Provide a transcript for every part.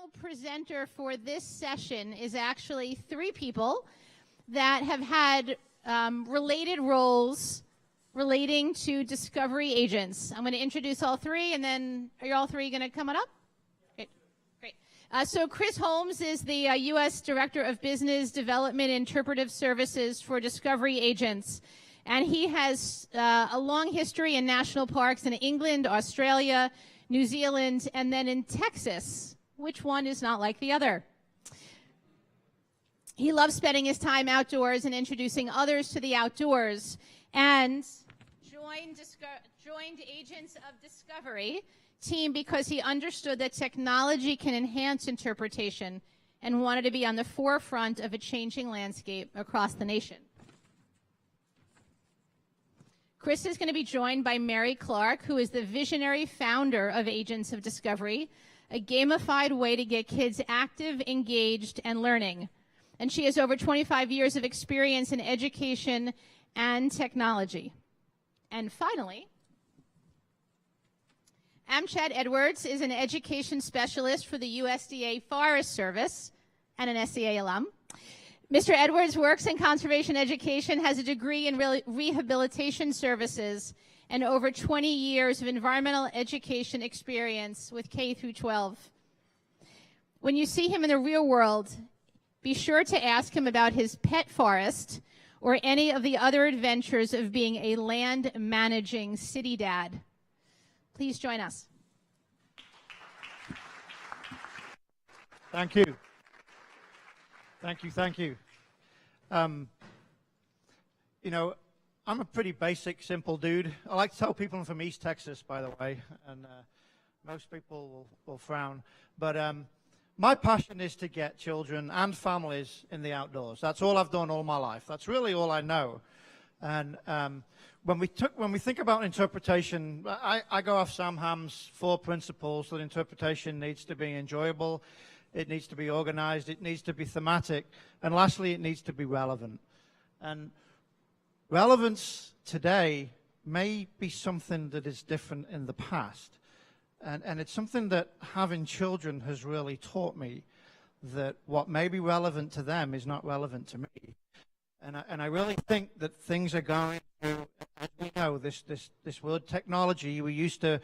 final presenter for this session is actually three people that have had related roles relating to discovery agents. I'm going to introduce all three, and then are you all three going to come on up? Great. So Chris Holmes is the U.S. Director of Business Development Interpretive Services for Discovery Agents. And he has a long history in national parks in England, Australia, New Zealand, and then in Texas. Which one is not like the other? He loves spending his time outdoors and introducing others to the outdoors, and joined Agents of Discovery team because he understood that technology can enhance interpretation and wanted to be on the forefront of a changing landscape across the nation. Chris is going to be joined by Mary Clark, who is the visionary founder of Agents of Discovery, a gamified way to get kids active, engaged, and learning. And she has over 25 years of experience in education and technology. And finally, Amchad Edwards is an education specialist for the USDA Forest Service and an SCA alum. Mr. Edwards works in conservation education, has a degree in rehabilitation services, and over 20 years of environmental education experience with K through 12. When you see him in the real world, be sure to ask him about his pet forest or any of the other adventures of being a land managing city dad. Please join us. Thank you. Thank you. You know, I'm a pretty basic, simple dude. I like to tell people I'm from East Texas, by the way, and most people will frown. But my passion is to get children and families in the outdoors. That's all I've done all my life. That's really all I know. And when we think about interpretation, I go off Sam Ham's 4 principles that interpretation needs to be enjoyable. It needs to be organized, it needs to be thematic, and lastly, it needs to be relevant. And relevance today may be something that is different in the past. And it's something that having children has really taught me, that what may be relevant to them is not relevant to me. And I really think that things are going through, as we know, this word technology, we used to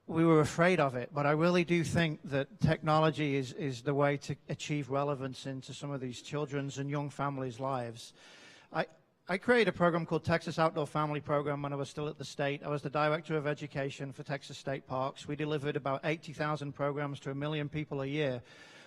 we were afraid of it, but I really do think that technology is the way to achieve relevance into some of these children's and young families' lives. I created a program called Texas Outdoor Family Program when I was still at the state. I was the director of education for Texas State Parks. We delivered about 80,000 programs to 1 million people a year.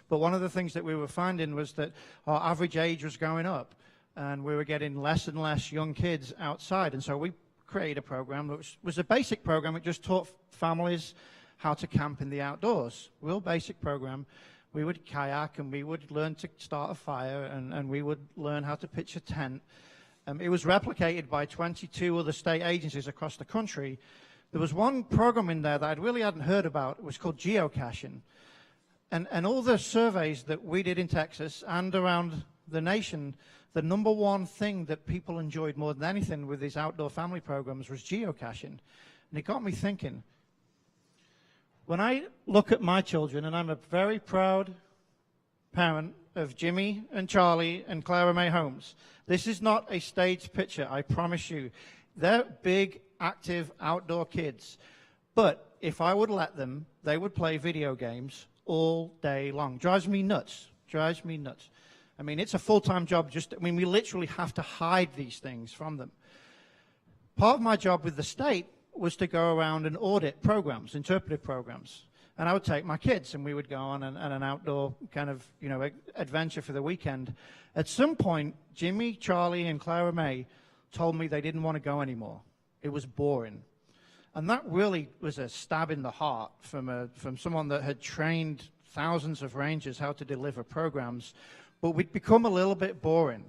But one of the things that we were finding was that our average age was going up, and we were getting less and less young kids outside. And so we create a program that was a basic program. It just taught families how to camp in the outdoors. Real basic program. We would kayak, and we would learn to start a fire, and we would learn how to pitch a tent. It was replicated by 22 other state agencies across the country. There was one program in there that I really hadn't heard about. It was called geocaching. And all the surveys that we did in Texas and around the nation, the number one thing that people enjoyed more than anything with these outdoor family programs was geocaching. And it got me thinking. When I look at my children, and I'm a very proud parent of Jimmy and Charlie and Clara May Holmes, this is not a staged picture, I promise you. They're big, active, outdoor kids. But if I would let them, they would play video games all day long. Drives me nuts. I mean, it's a full-time job. We literally have to hide these things from them. Part of my job with the state was to go around and audit programs, interpretive programs. And I would take my kids, and we would go on an outdoor kind of, adventure for the weekend. At some point, Jimmy, Charlie, and Clara May told me they didn't want to go anymore. It was boring. And that really was a stab in the heart from someone that had trained thousands of rangers how to deliver programs. But we'd become a little bit boring.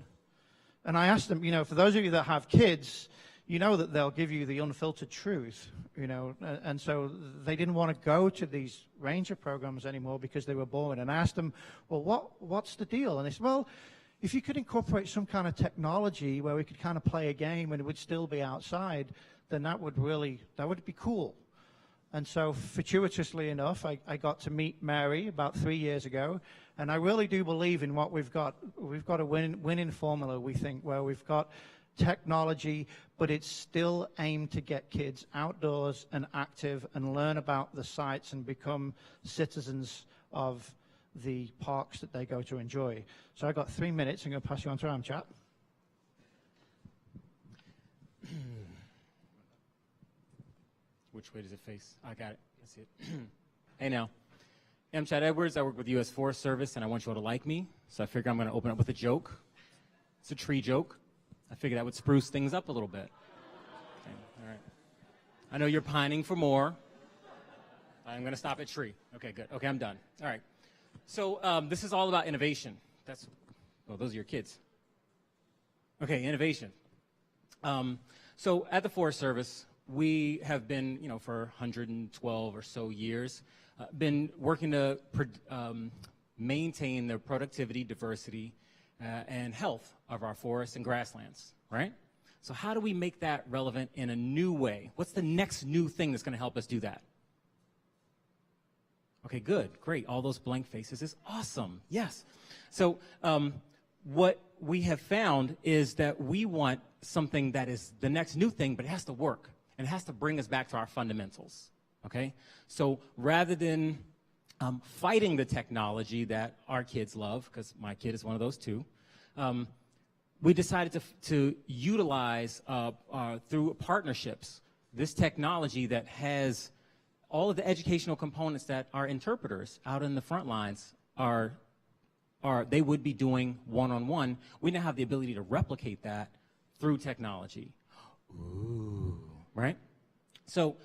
And I asked them, for those of you that have kids, you know that they'll give you the unfiltered truth, and so they didn't want to go to these ranger programs anymore because they were boring. And I asked them, well, what's the deal? And they said, well, if you could incorporate some kind of technology where we could kind of play a game and it would still be outside, then that would be cool. And so fortuitously enough, I got to meet Mary about 3 years ago. And I really do believe in what we've got. We've got a winning formula, we think, where we've got technology, but it's still aimed to get kids outdoors and active and learn about the sites and become citizens of the parks that they go to enjoy. So I got 3 minutes. I'm going to pass you on to Ram Chat. Which way does it face? I got it. I see it. Hey now. I'm Chad Edwards. I work with the U.S. Forest Service, and I want you all to like me. So I figure I'm going to open up with a joke. It's a tree joke. I figured that would spruce things up a little bit. Okay, all right. I know you're pining for more. I'm going to stop at tree. Okay, good. Okay, I'm done. All right. So this is all about innovation. Those are your kids. Okay, innovation. So at the Forest Service, we have been, for 112 or so years, been working to maintain the productivity, diversity, and health of our forests and grasslands, right? So how do we make that relevant in a new way? What's the next new thing that's going to help us do that? Okay, good, great. All those blank faces is awesome. Yes. So what we have found is that we want something that is the next new thing, but it has to work, and it has to bring us back to our fundamentals. Okay, so rather than fighting the technology that our kids love, because my kid is one of those too, we decided to utilize through partnerships this technology that has all of the educational components that our interpreters out in the front lines they would be doing one-on-one. We now have the ability to replicate that through technology. Ooh, right? So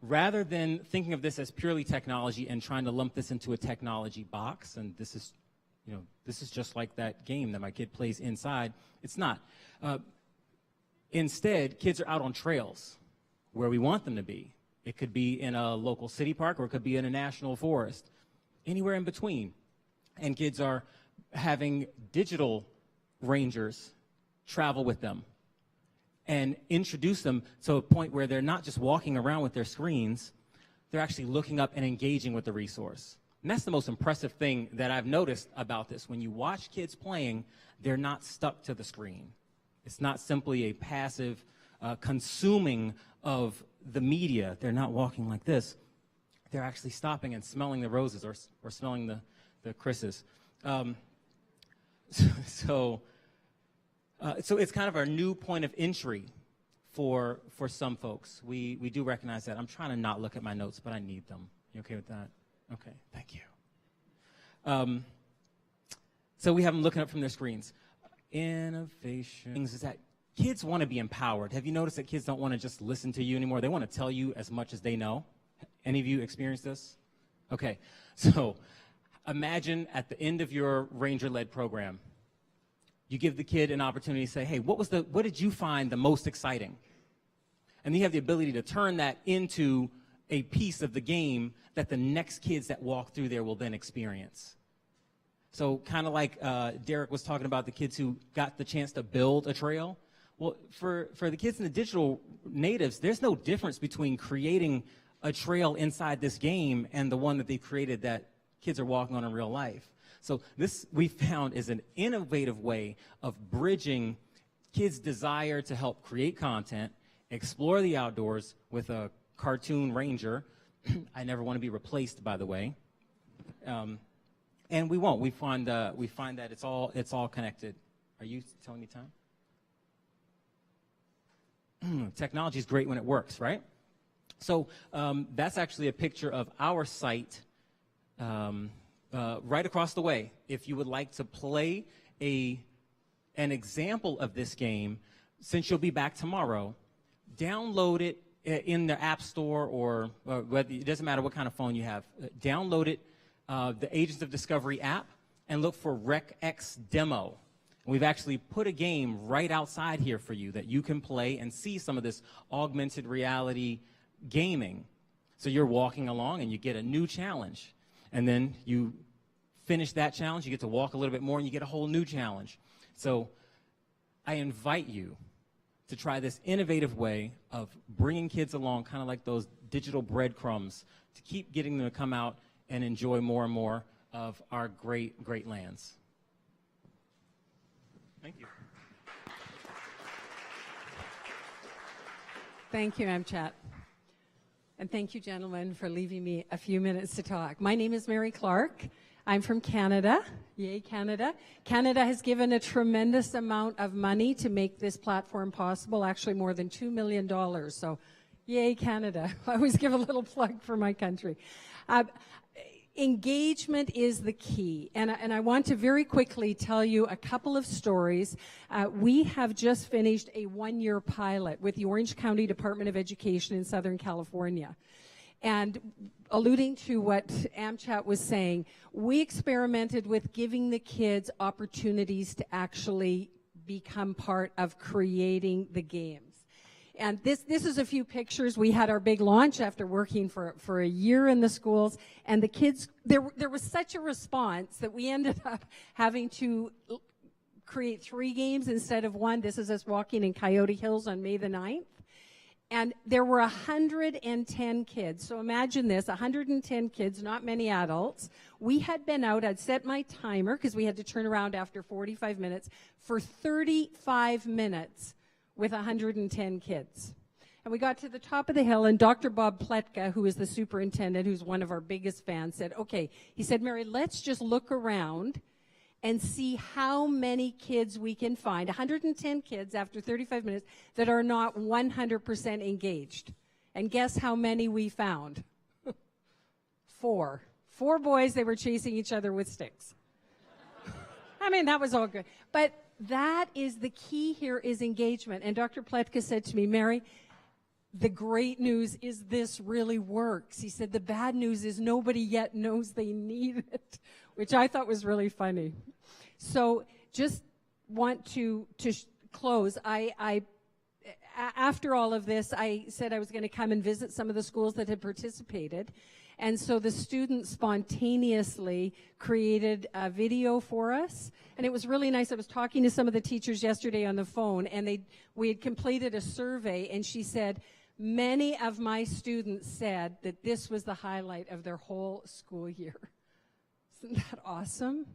rather than thinking of this as purely technology and trying to lump this into a technology box, and this is just like that game that my kid plays inside, it's not. Instead, kids are out on trails where we want them to be. It could be in a local city park, or it could be in a national forest, anywhere in between. And kids are having digital rangers travel with them and introduce them to a point where they're not just walking around with their screens, they're actually looking up and engaging with the resource. And that's the most impressive thing that I've noticed about this. When you watch kids playing, they're not stuck to the screen. It's not simply a passive consuming of the media. They're not walking like this. They're actually stopping and smelling the roses or smelling the Chris's. So it's kind of our new point of entry for some folks. We do recognize that. I'm trying to not look at my notes, but I need them. You okay with that? Okay, thank you. So we have them looking up from their screens. Innovation is that kids want to be empowered. Have you noticed that kids don't want to just listen to you anymore? They want to tell you as much as they know. Any of you experienced this? Okay, so imagine at the end of your ranger-led program, you give the kid an opportunity to say, hey, what did you find the most exciting? And you have the ability to turn that into a piece of the game that the next kids that walk through there will then experience. So kind of like Derek was talking about the kids who got the chance to build a trail. Well, for the kids in the digital natives, there's no difference between creating a trail inside this game and the one that they created that kids are walking on in real life. So this, we found, is an innovative way of bridging kids' desire to help create content, explore the outdoors with a cartoon ranger. I never want to be replaced, by the way. And we won't. We find that it's all connected. Are you telling me time? Technology is great when it works, right? So that's actually a picture of our site right across the way. If you would like to play an example of this game, since you'll be back tomorrow, download it in the App Store or whether, it doesn't matter what kind of phone you have. Download it, the Agents of Discovery app, and look for RECx Demo. We've actually put a game right outside here for you that you can play and see some of this augmented reality gaming. So you're walking along and you get a new challenge. And then you finish that challenge, you get to walk a little bit more, and you get a whole new challenge. So I invite you to try this innovative way of bringing kids along, kind of like those digital breadcrumbs, to keep getting them to come out and enjoy more and more of our great, great lands. Thank you. Thank you, MChat. And thank you, gentlemen, for leaving me a few minutes to talk. My name is Mary Clark. I'm from Canada. Yay, Canada. Canada has given a tremendous amount of money to make this platform possible, actually more than $2 million. So, yay, Canada. I always give a little plug for my country. Engagement is the key, and I want to very quickly tell you a couple of stories. We have just finished a one-year pilot with the Orange County Department of Education in Southern California. And alluding to what MChat was saying, we experimented with giving the kids opportunities to actually become part of creating the games. And this is a few pictures. We had our big launch after working for a year in the schools, and the kids, there was such a response that we ended up having to create 3 games instead of 1. This is us walking in Coyote Hills on May the 9th. And there were 110 kids. So imagine this, 110 kids, not many adults. We had been out, I'd set my timer, because we had to turn around after 45 minutes, for 35 minutes with 110 kids. And we got to the top of the hill, and Dr. Bob Pletka, who is the superintendent, who's one of our biggest fans, said, okay, he said, Mary, let's just look around and see how many kids we can find, 110 kids after 35 minutes, that are not 100% engaged. And guess how many we found? 4. 4 boys, they were chasing each other with sticks. I mean, that was all good. But that is the key here, is engagement. And Dr. Pletka said to me, Mary, the great news is this really works. He said the bad news is nobody yet knows they need it, which I thought was really funny. So just want to close. After all of this, I said I was going to come and visit some of the schools that had participated. And so the students spontaneously created a video for us. And it was really nice. I was talking to some of the teachers yesterday on the phone, and we had completed a survey, and she said, many of my students said that this was the highlight of their whole school year. Isn't that awesome?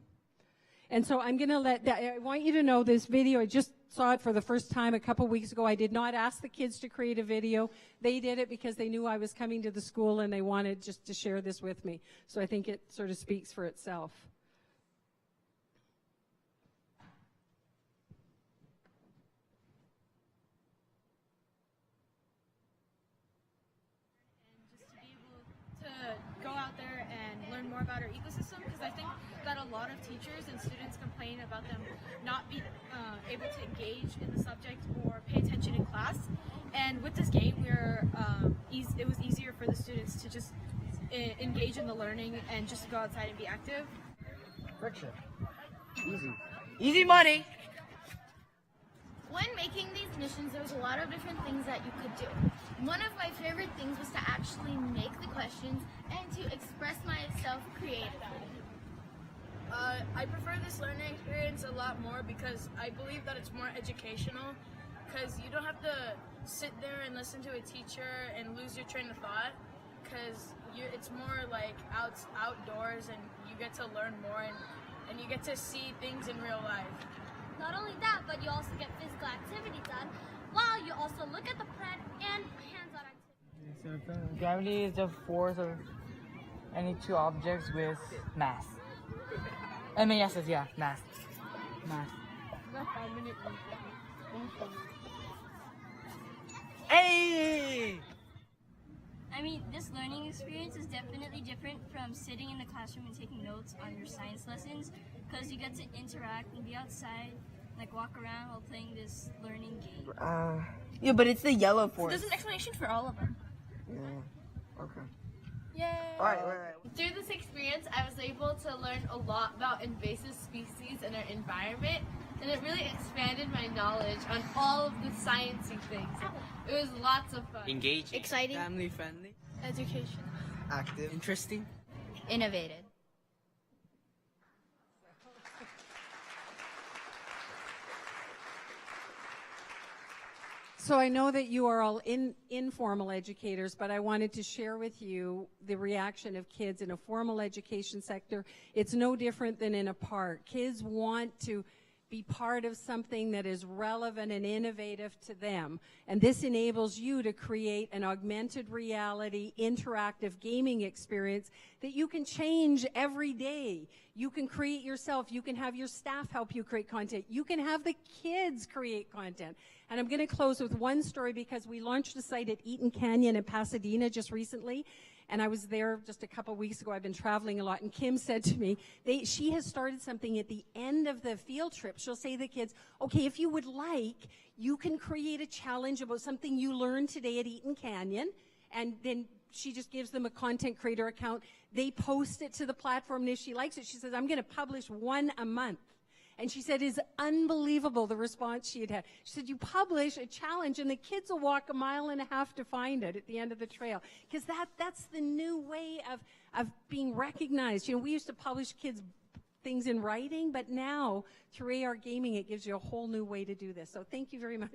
And so I'm going to I want you to know this video, I just saw it for the first time a couple weeks ago. I did not ask the kids to create a video. They did it because they knew I was coming to the school and they wanted just to share this with me. So I think it sort of speaks for itself. Go out there and learn more about our ecosystem, because I think that a lot of teachers and students complain about them not being able to engage in the subject or pay attention in class. And with this game, it was easier for the students to just engage in the learning and just go outside and be active. Friction. Easy money. When making these missions, there was a lot of different things that you could do. One of my favorite things was to actually make the questions and to express myself creatively. I prefer this learning experience a lot more because I believe that it's more educational, because you don't have to sit there and listen to a teacher and lose your train of thought, because it's more like outdoors, and you get to learn more, and you get to see things in real life. Not only that, but you also get physical activity done, while you also look at the plan and hands-on activity. Gravity is the force of any two objects with mass. I mean, yes, yeah, mass. Hey! I mean, this learning experience is definitely different from sitting in the classroom and taking notes on your science lessons, because you get to interact and be outside, like walk around while playing this learning game. Yeah, but it's the yellow force. So there's an explanation for all of them. Yeah, okay. Yay! Alright. Through this experience, I was able to learn a lot about invasive species and their environment, and it really expanded my knowledge on all of the sciencey things. It was lots of fun. Engaging. Exciting. Family friendly. Education. Active. Interesting. Innovative. So I know that you are all informal educators, but I wanted to share with you the reaction of kids in a formal education sector. It's no different than in a park. Kids want to be part of something that is relevant and innovative to them. And this enables you to create an augmented reality, interactive gaming experience that you can change every day. You can create yourself. You can have your staff help you create content. You can have the kids create content. And I'm going to close with one story because we launched a site at Eaton Canyon in Pasadena just recently. And I was there just a couple weeks ago. I've been traveling a lot. And Kim said to me, she has started something at the end of the field trip. She'll say to the kids, okay, if you would like, you can create a challenge about something you learned today at Eaton Canyon. And then she just gives them a content creator account. They post it to the platform. And if she likes it, she says, I'm going to publish one a month. And she said, it's unbelievable the response she had had. She said, you publish a challenge and the kids will walk 1.5 miles to find it at the end of the trail. Because that's the new way of being recognized. You know, we used to publish kids things in writing, but now through AR gaming, it gives you a whole new way to do this. So thank you very much.